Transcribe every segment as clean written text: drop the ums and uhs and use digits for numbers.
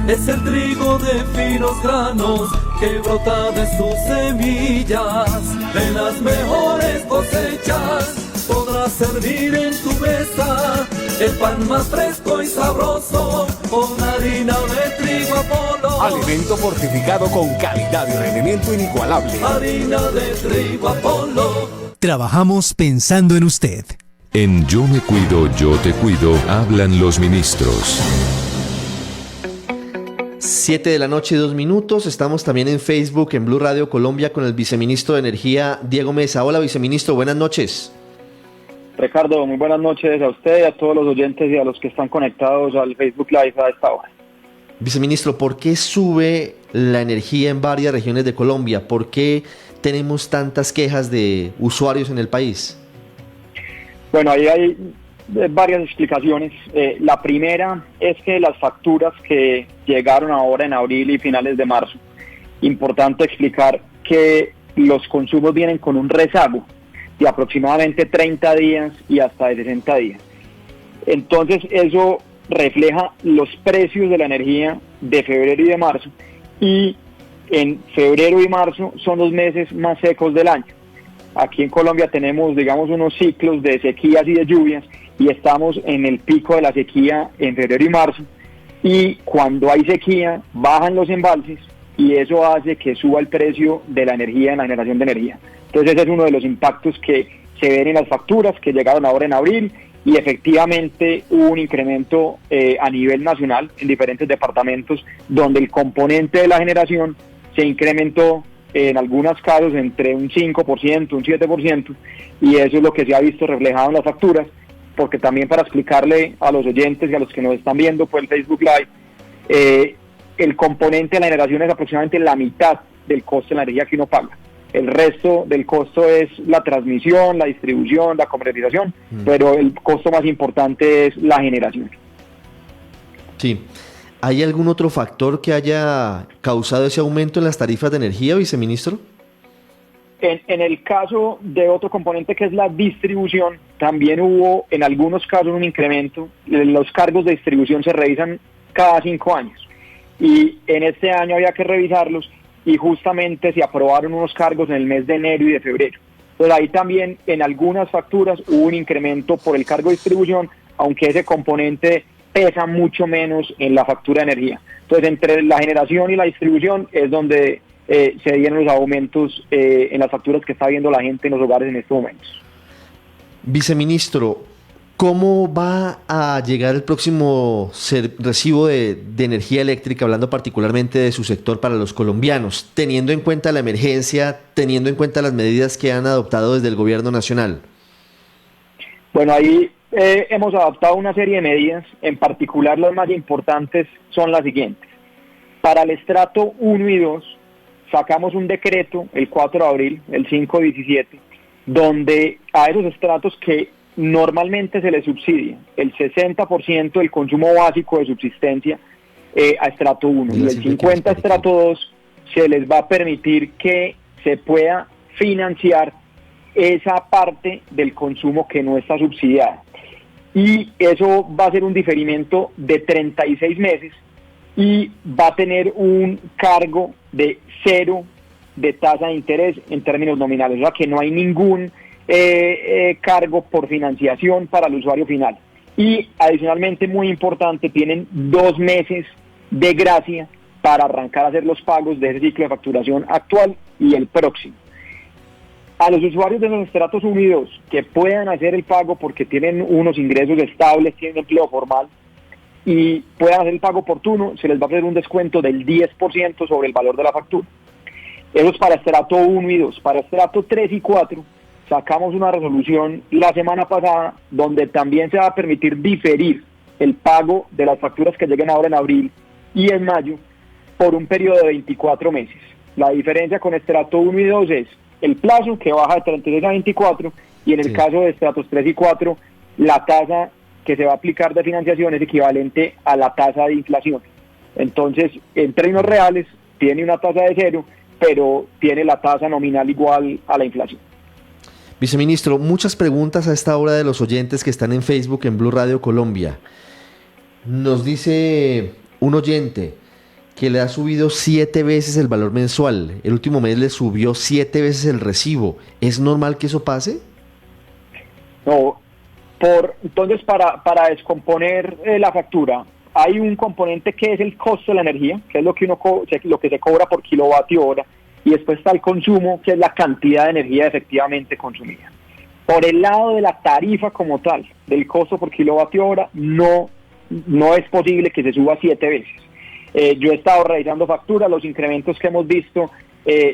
es el trigo de finos granos que brota de sus semillas. De las mejores cosechas podrás servir en tu mesa el pan más fresco y sabroso con harina de trigo Apolo. Alimento fortificado con calidad y rendimiento inigualable. Harina de trigo Apolo. Trabajamos pensando en usted. En Yo me cuido, yo te cuido, hablan los ministros. 7:02 Estamos también en Facebook, en Blue Radio Colombia, con el viceministro de Energía, Diego Mesa. Hola, viceministro, buenas noches. Ricardo, muy buenas noches a usted, a todos los oyentes y a los que están conectados al Facebook Live a esta hora. Viceministro, ¿por qué sube la energía en varias regiones de Colombia? ¿Por qué tenemos tantas quejas de usuarios en el país? Bueno, ahí hay varias explicaciones. La primera es que las facturas que llegaron ahora en abril y finales de marzo, importante explicar que los consumos vienen con un rezago de aproximadamente 30 días y hasta de 60 días. Entonces eso refleja los precios de la energía de febrero y de marzo, y en febrero y marzo son los meses más secos del año. Aquí en Colombia tenemos, digamos, unos ciclos de sequías y de lluvias, y estamos en el pico de la sequía en febrero y marzo, y cuando hay sequía bajan los embalses y eso hace que suba el precio de la energía en la generación de energía. Entonces ese es uno de los impactos que se ven en las facturas que llegaron ahora en abril, y efectivamente hubo un incremento a nivel nacional en diferentes departamentos donde el componente de la generación se incrementó en algunos casos entre un 5%, un 7%, y eso es lo que se ha visto reflejado en las facturas, porque también para explicarle a los oyentes y a los que nos están viendo por el Facebook Live, el componente de la generación es aproximadamente la mitad del costo de la energía que uno paga. El resto del costo es la transmisión, la distribución, la comercialización, pero el costo más importante es la generación. Sí. ¿Hay algún otro factor que haya causado ese aumento en las tarifas de energía, viceministro? En el caso de otro componente que es la distribución, también hubo en algunos casos un incremento. Los cargos de distribución se revisan cada 5 años y en este año había que revisarlos, y justamente se aprobaron unos cargos en el mes de enero y de febrero. Entonces ahí también en algunas facturas hubo un incremento por el cargo de distribución, aunque ese componente pesa mucho menos en la factura de energía. Entonces entre la generación y la distribución es donde se dieron los aumentos en las facturas que está viendo la gente en los hogares en estos momentos. Viceministro, ¿cómo va a llegar el próximo recibo de energía eléctrica, hablando particularmente de su sector para los colombianos, teniendo en cuenta la emergencia, teniendo en cuenta las medidas que han adoptado desde el gobierno nacional? Bueno, ahí hemos adoptado una serie de medidas, en particular las más importantes son las siguientes. Para el estrato 1 y 2, sacamos un decreto el 4 de abril, el 517, donde a esos estratos que normalmente se les subsidia el 60% del consumo básico de subsistencia a estrato 1 y el 50% a estrato 2, se les va a permitir que se pueda financiar esa parte del consumo que no está subsidiada. Y eso va a ser un diferimiento de 36 meses y va a tener un cargo de 0 de tasa de interés en términos nominales, o sea que no hay ningún cargo por financiación para el usuario final. Y adicionalmente, muy importante, tienen 2 meses de gracia para arrancar a hacer los pagos de ese ciclo de facturación actual y el próximo. A los usuarios de los estratos 1 y 2 que puedan hacer el pago porque tienen unos ingresos estables, tienen empleo formal y puedan hacer el pago oportuno, se les va a hacer un descuento del 10% sobre el valor de la factura. Eso es para estrato 1 y 2. Para estrato 3 y 4 sacamos una resolución la semana pasada donde también se va a permitir diferir el pago de las facturas que lleguen ahora en abril y en mayo por un periodo de 24 meses. La diferencia con estrato 1 y 2 es el plazo, que baja de 36 a 24, y en el caso de estratos 3 y 4, la tasa que se va a aplicar de financiación es equivalente a la tasa de inflación. Entonces, en términos reales, tiene una tasa de 0, pero tiene la tasa nominal igual a la inflación. Viceministro, muchas preguntas a esta hora de los oyentes que están en Facebook en Blue Radio Colombia. Nos dice un oyente, que le ha subido 7 veces el valor mensual. El último mes le subió 7 veces el recibo. ¿Es normal que eso pase? No, entonces para descomponer la factura, hay un componente que es el costo de la energía, que es lo que lo que se cobra por kilovatio hora, y después está el consumo, que es la cantidad de energía efectivamente consumida. Por el lado de la tarifa como tal, del costo por kilovatio hora, no es posible que se suba 7 veces. Yo he estado revisando facturas, los incrementos que hemos visto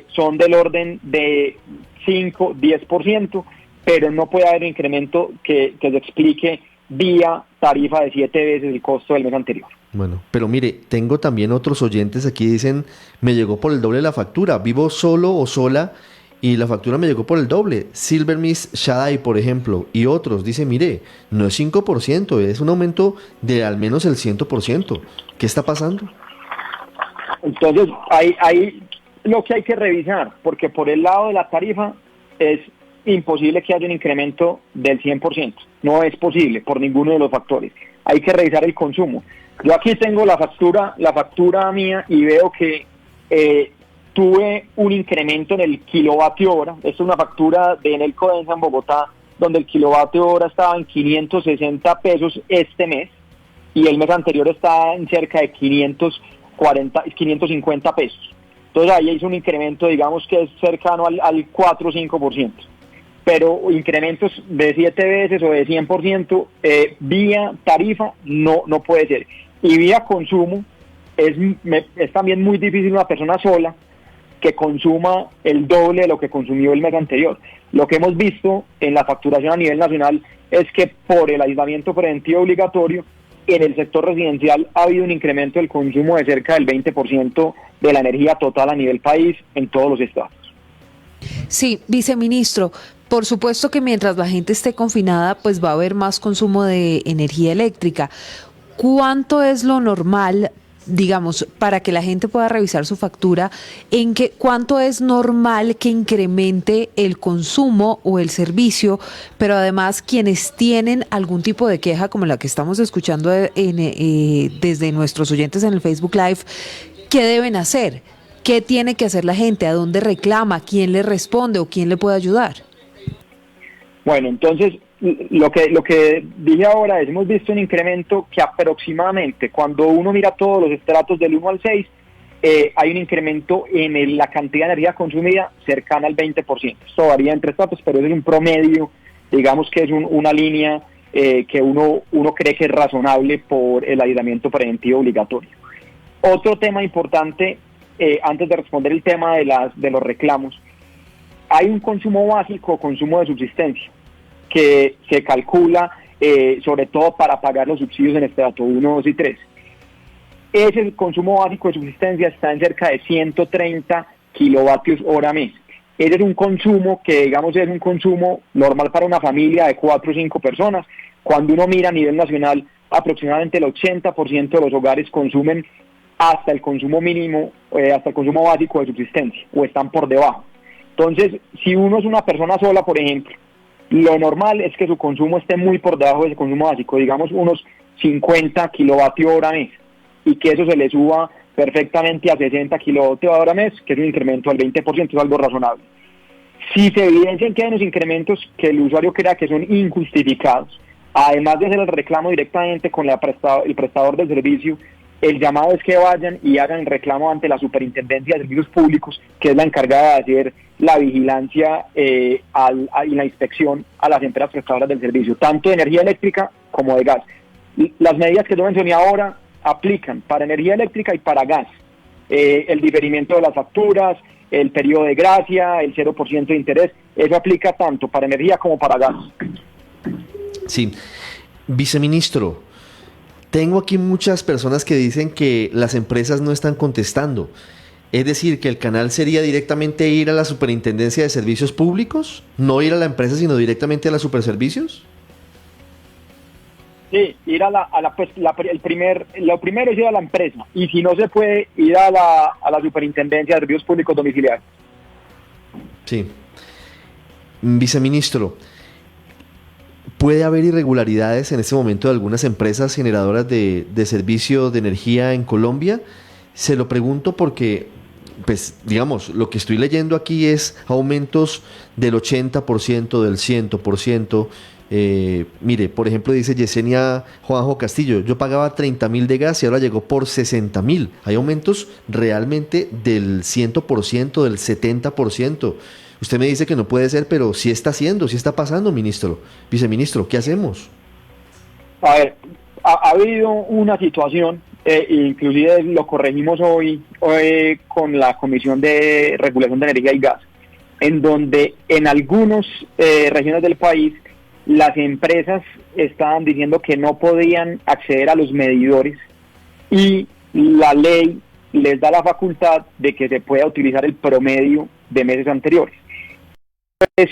son del orden de 5, 10%, pero no puede haber un incremento que se explique vía tarifa de 7 veces el costo del mes anterior. Bueno, pero mire, tengo también otros oyentes aquí dicen, me llegó por el doble de la factura, vivo solo o sola y la factura me llegó por el doble. Silver Miss Shadai, por ejemplo, y otros dicen, mire, no es 5%, es un aumento de al menos el 100%. ¿Qué está pasando? Entonces, hay lo que hay que revisar, porque por el lado de la tarifa es imposible que haya un incremento del 100%. No es posible por ninguno de los factores. Hay que revisar el consumo. Yo aquí tengo la factura mía y veo que tuve un incremento en el kilovatio hora. Esta es una factura de Enel Codensa en Bogotá, donde el kilovatio hora estaba en 560 pesos este mes y el mes anterior estaba en cerca de 550 pesos. Entonces ahí hizo un incremento, digamos que es cercano al 4 o 5%. Pero incrementos de 7 veces o de 100% vía tarifa no puede ser. Y vía consumo es también muy difícil una persona sola que consuma el doble de lo que consumió el mes anterior. Lo que hemos visto en la facturación a nivel nacional es que por el aislamiento preventivo obligatorio, en el sector residencial ha habido un incremento del consumo de cerca del 20% de la energía total a nivel país en todos los estados. Sí, viceministro, por supuesto que mientras la gente esté confinada, pues va a haber más consumo de energía eléctrica. ¿Cuánto es lo normal, digamos, para que la gente pueda revisar su factura, cuánto es normal que incremente el consumo o el servicio, pero además quienes tienen algún tipo de queja como la que estamos escuchando desde nuestros oyentes en el Facebook Live, ¿qué deben hacer? ¿Qué tiene que hacer la gente? ¿A dónde reclama? ¿Quién le responde o quién le puede ayudar? Bueno, entonces lo que dije ahora es, hemos visto un incremento que aproximadamente, cuando uno mira todos los estratos del 1 al 6, hay un incremento en la cantidad de energía consumida cercana al 20%. Esto varía entre estratos, pero es un promedio, digamos que es una línea que uno cree que es razonable por el aislamiento preventivo obligatorio. Otro tema importante, antes de responder el tema de los reclamos, hay un consumo básico, consumo de subsistencia, que se calcula sobre todo para pagar los subsidios en estrato 1, 2 y 3. Ese consumo básico de subsistencia está en cerca de 130 kilovatios hora mes. Ese es un consumo que, digamos, es un consumo normal para una familia de 4 o 5 personas. Cuando uno mira a nivel nacional, aproximadamente el 80% de los hogares consumen hasta el consumo mínimo, hasta el consumo básico de subsistencia, o están por debajo. Entonces, si uno es una persona sola, por ejemplo, lo normal es que su consumo esté muy por debajo de ese consumo básico, digamos unos 50 kilovatios hora mes, y que eso se le suba perfectamente a 60 kilovatios hora mes, que es un incremento del 20%, es algo razonable. Si se evidencian que hay unos incrementos que el usuario crea que son injustificados, además de hacer el reclamo directamente con el prestador del servicio, el llamado es que vayan y hagan el reclamo ante la Superintendencia de Servicios Públicos, que es la encargada de hacer la vigilancia y la inspección a las empresas prestadoras del servicio, tanto de energía eléctrica como de gas. Las medidas que yo mencioné ahora aplican para energía eléctrica y para gas. El diferimiento de las facturas, el periodo de gracia, el 0% de interés, eso aplica tanto para energía como para gas. Sí. Viceministro, tengo aquí muchas personas que dicen que las empresas no están contestando. Es decir, que el canal sería directamente ir a la Superintendencia de Servicios Públicos, no ir a la empresa, sino directamente a la Superservicios. Sí, ir lo primero es ir a la empresa, y si no se puede, ir a la Superintendencia de Servicios Públicos Domiciliarios. Sí. Viceministro, ¿puede haber irregularidades en este momento de algunas empresas generadoras de servicio de energía en Colombia? Se lo pregunto porque, pues, digamos, lo que estoy leyendo aquí es aumentos del 80%, del 100%. Mire, por ejemplo, dice Yesenia Juanjo Castillo, yo pagaba 30.000 de gas y ahora llegó por 60.000. Hay aumentos realmente del 100%, del 70%. Usted me dice que no puede ser, pero sí está haciendo, sí está pasando, ministro, viceministro, ¿qué hacemos? A ver, ha habido una situación, inclusive lo corregimos hoy con la Comisión de Regulación de Energía y Gas, en donde en algunas regiones del país las empresas estaban diciendo que no podían acceder a los medidores y la ley les da la facultad de que se pueda utilizar el promedio de meses anteriores. Es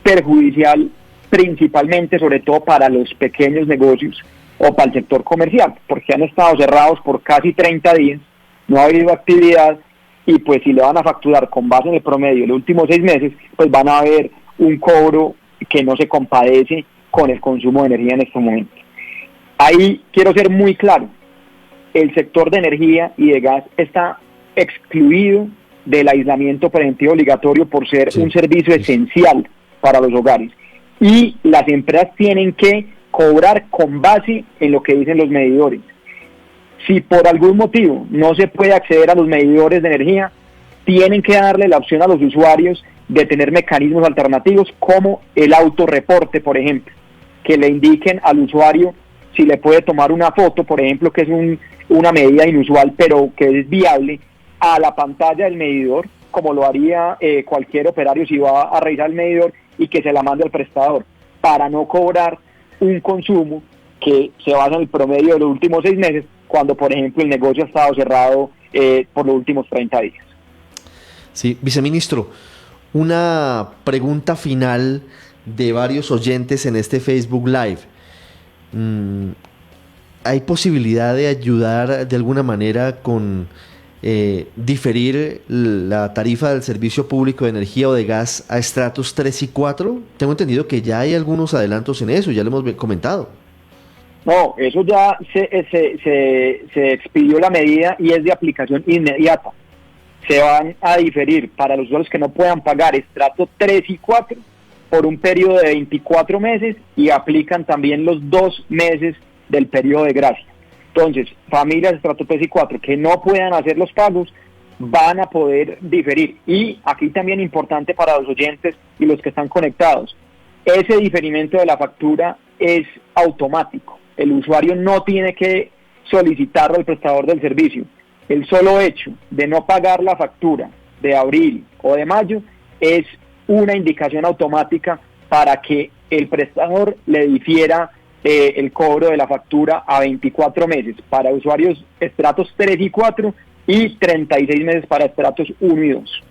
perjudicial principalmente, sobre todo para los pequeños negocios o para el sector comercial, porque han estado cerrados por casi 30 días, no ha habido actividad y pues si le van a facturar con base en el promedio de los últimos 6 meses, pues van a haber un cobro que no se compadece con el consumo de energía en estos momentos. Ahí quiero ser muy claro, el sector de energía y de gas está excluido del aislamiento preventivo obligatorio por ser un servicio esencial para los hogares. Y las empresas tienen que cobrar con base en lo que dicen los medidores. Si por algún motivo no se puede acceder a los medidores de energía, tienen que darle la opción a los usuarios de tener mecanismos alternativos como el autorreporte, por ejemplo, que le indiquen al usuario si le puede tomar una foto, por ejemplo, que es una medida inusual, pero que es viable, a la pantalla del medidor, como lo haría cualquier operario si va a revisar el medidor, y que se la mande al prestador, para no cobrar un consumo que se basa en el promedio de los últimos 6 meses, cuando por ejemplo el negocio ha estado cerrado por los últimos 30 días. Sí, viceministro, una pregunta final de varios oyentes en este Facebook Live. ¿Hay posibilidad de ayudar de alguna manera con diferir la tarifa del servicio público de energía o de gas a estratos 3 y 4? Tengo entendido que ya hay algunos adelantos en eso, ya lo hemos comentado. No, eso ya se expidió la medida y es de aplicación inmediata. Se van a diferir para los usuarios que no puedan pagar estrato 3 y 4 por un periodo de 24 meses y aplican también los 2 meses del periodo de gracia. Entonces, familias de estrato 3 y 4 que no puedan hacer los pagos van a poder diferir. Y aquí también importante para los oyentes y los que están conectados, ese diferimiento de la factura es automático. El usuario no tiene que solicitarlo al prestador del servicio. El solo hecho de no pagar la factura de abril o de mayo es una indicación automática para que el prestador le difiera el cobro de la factura a 24 meses para usuarios estratos 3 y 4 y 36 meses para estratos 1 y 2.